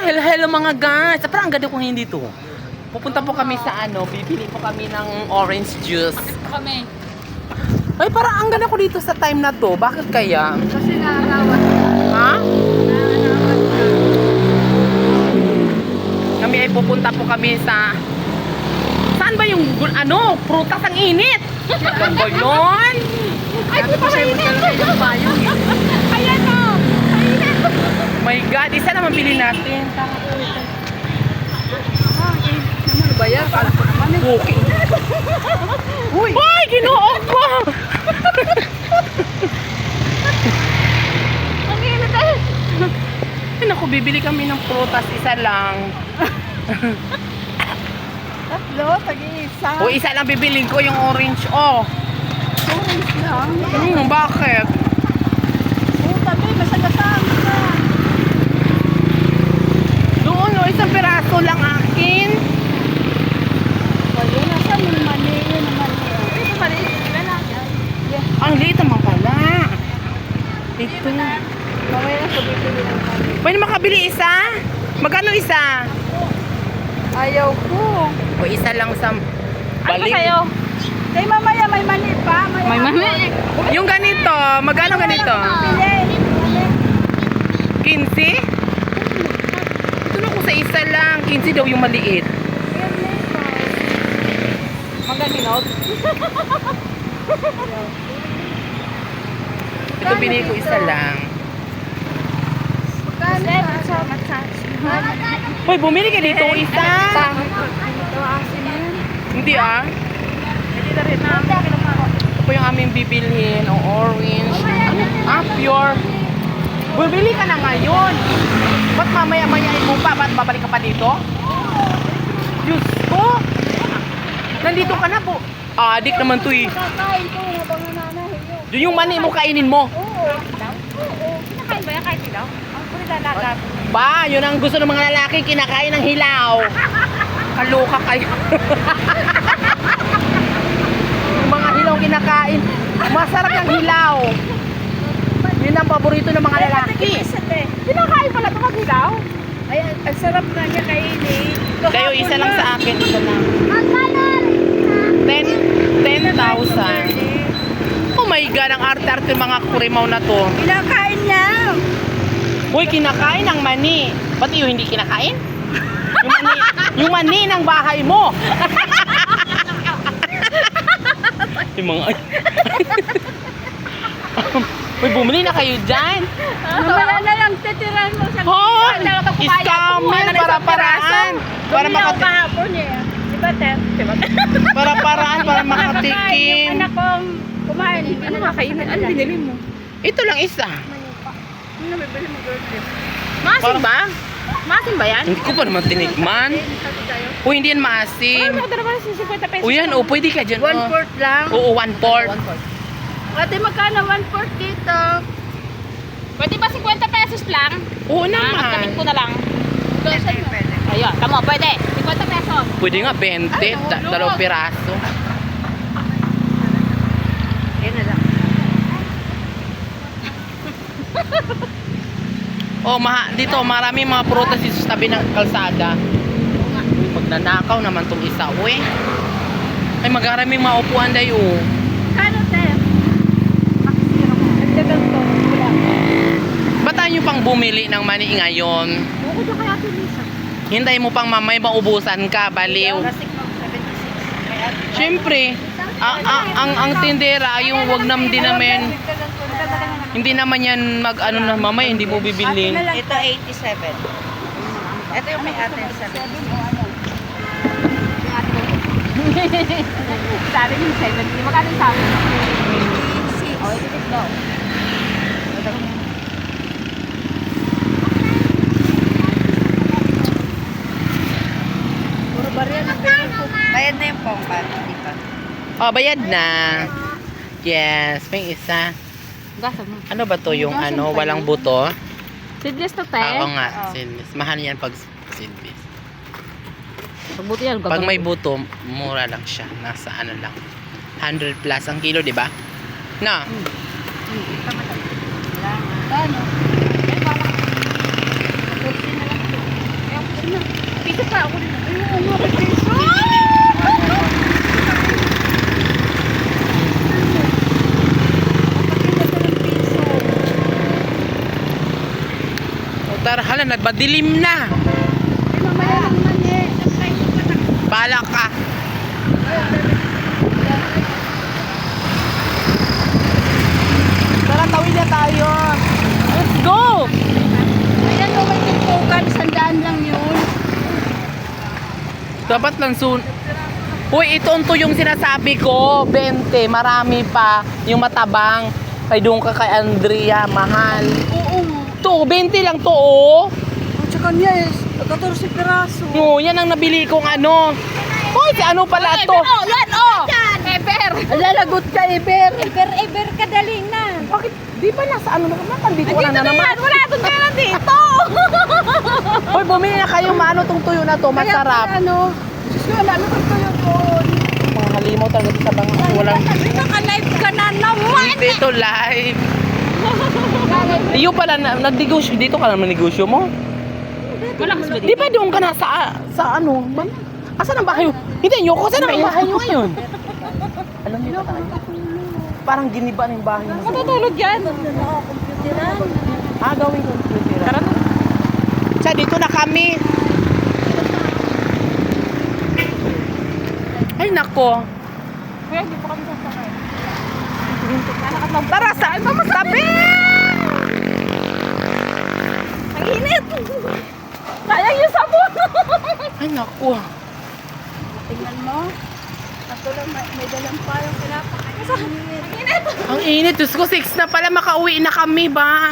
hello mga guys. Parang ang ganda ko ngayon dito. Pupunta po kami sa ano, bibili po kami ng orange juice. Kami. Ay, parang ang ganda ko dito sa time na to. Bakit kaya? Kasi naarawan. Ha? Kami ay pupunta po kami sa... Saan ba yung ano? Prutas ang init. Saan ba yun? Ay, di ba mainit? Ayan o. My God, isa naman bili natin. Ano ba yan? Kala ko naman eh. Okay. Uy! Ay, ginoo ko! Ang init eh. Ay, naku, bibili kami ng prutas. Isa lang. Tatlo, tag-iisa. O, isa lang bibiling ko yung orange. Oh. Orange lang. Bakit? Oo, tabi. Masagasaan ka. Doon, no, isang piraso lang akin. Ayun, nasa yung mani. Yun ang mani. Ito mani. Lalaki. Ang liit naman pala. Ito. Mamaya na sa bibili ng mani. Pwede makabili isa? Magkano isa? Ayaw ko. O, isa lang sa... Ano sa'yo? Kay mamaya may mani pa. May mani. Yung ganito, magkano ganito? Pili. 15? Ito na ko sa isa lang. 15 daw yung maliit. Maganinod. Ito binili ko isa lang. Hoy, bumili ka dito isa. Hindi ah. Hindi na rin na. Ito po yung aming bibilhin. O orange. Pure. Bumili ka na ngayon. Ba't mamaya-mayain mo pa? Ba't babalik ka pa dito? Diyos ko. Nandito ka na po. Adik naman to eh. Kakain ko habang nananahin. Yun yung mani mo kainin mo. Oo. Kinakain ba yan kahit ilaw? Ang puli lalagat. Ba, yun ang gusto ng mga lalaki, kinakain ng hilaw. Kaloka kayo. Yung mga hilaw kinakain, masarap yung hilaw. Yun ang paborito ng mga lalaki. Kinakain pala ito mag-ilaw? Ay, ang sarap na niya kainin. Kayo, isa lang sa akin, isa lang. 10,000. Oh my God, ang arte-arte mga kurimaw na to. Kinakain niya. Uy, kinakain ang mani. Ba't yung hindi kinakain? Yung mani ng bahay mo. Yung mga... Uy, bumili na kayo dyan. Wala na lang, titiran mo sa Oh, scammer para paraan. Para kahapon eh. Diba, Ter? Diba? para paraan, para Yung makatikim. anak kong kumain, hindi na nakainin. Ano binili mo? Ito lang isa. Ano nabibili mo, girl? Masin ba? Masin ba yan? Hindi ko pa naman tinikman. Uy, hindi yan maasim. Ano naman sa 50 pesos? Uy, yan, pwede ka dyan. 1/4 lang. Oo, 1/4. Ate, magkano 1/4 dito? Pwede ba 50 pesos lang? Oo naman. Magkabit ko na lang. Pwede. Ayun, tama, pwede. 50 pesos. Pwede nga, 20. Dalawang piraso. Yan na lang. Oh, dito, maraming mga prutas dito sa tabi ng kalsada. Magnanakaw naman tong isa. Uy. Ay, magaraming mga upuan dayo. Kano, Te? Makisira mo. Nagdagal to. Wala. Ba't tayo pang bumili ng mani ngayon? Oo, doon kaya ito, Lisa. Hintay mo pang mamay, maubusan ka, baliw. Rasik mo, 76. Siyempre, ang tindera, yung wag nam din namin, hindi naman yan mag-ano na mamay, hindi mo bibili. Ito 87. Ito yung may ate 7. Sabi yung 70. Magkano sabi? 86. Oh, ito daw. Puro barya na bayad na yung pongkat, di ba? Oh, bayad na. Yes, may isa. Gasa mo. Ano ba to yung ano, walang buto? Seedless to, te? Oo nga, seedless. Mahal yan pag seedless. Pagbuti yan, Pag may buto, mura lang siya. Nasa ano lang. 100 plus ang kilo, di ba? Na? Tama. Ano? Ako din. Ayun, mga piso. O tara, hala, nagbadilim na. Mamaya lang man eh. Bahala ka. Tara, tawid na tayo. Let's go! Ayan, no, may tumpukan. 100 lang yun. Dapat lang soon. Uy, ito yung sinasabi ko. 20, marami pa. Yung matabang. Kay doon ka kay Andrea, mahal. Oo. To, 20 lang to, oh. At saka niya is 14 piraso. No, yan ang nabili kong ano. Hoy, si ano pala to? Oh, yan, oh! Eber! Lalagot ka, Eber. Eber ka daling na. Bakit? Di ba nasa ano naman? Dito ka na naman. Wala doon ka na dito. Hoy, bumili na kayo. Maano tong tuyo na to? Masarap. Kaya ano? Susunod, ano ba ito yun? Mga halimaw talaga sa bangka. Walang... Naka-live ka na naman! Hindi ito live. Iyo pala, nagdegosyo. Dito ka naman negosyo mo. Malakas ba Di ba doon ka na sa ano? Asan ang bahay? Hindi, Yoko. Asan ang bahay nyo ngayon? Alam niyo ba tayo? Parang giniba ng bahay mo. Matutulog yan. Computeran. Gawin ko. Tara na. Sa dito na kami. Ay, nako. Kuya, hindi pa kami sasakay. Tara, saan ba masabi? Ang init! Sayang yung sabon! Ay, nako. Tingnan mo. Ako lang may dalang pa yung pinapakain. Ang init! Ang init. Diyos ko, 6 na pala. Makauwi na kami ba?